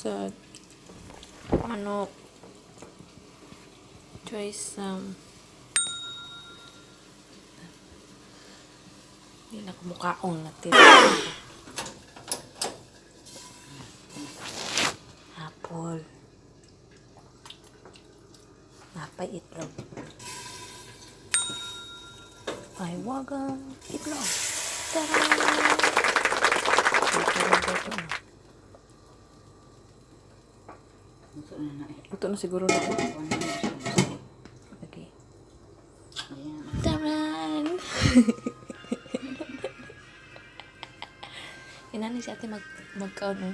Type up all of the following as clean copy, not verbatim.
sa ano choice hindi na kumukhaon natin apple napay itlog ay wagang itlog tara ito na siguro na ako. Okay. Taran! Inani si ate magkaon no?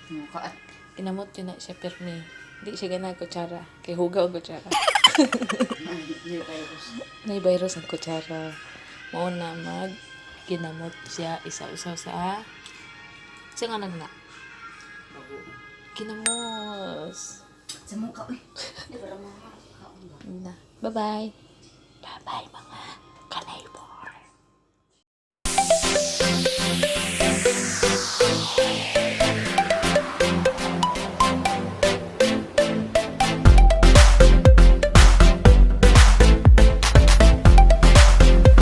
Mukha. Kinamot yun na siya perni. Hindi siya ganang kutsara. Kay hugaw ang kutsara. May virus. May virus ang kutsara. Mauna ginamot siya isa-usaw sa nga nagna. Kinamos. Sa mukha, uy. Bye-bye. Bye-bye, mga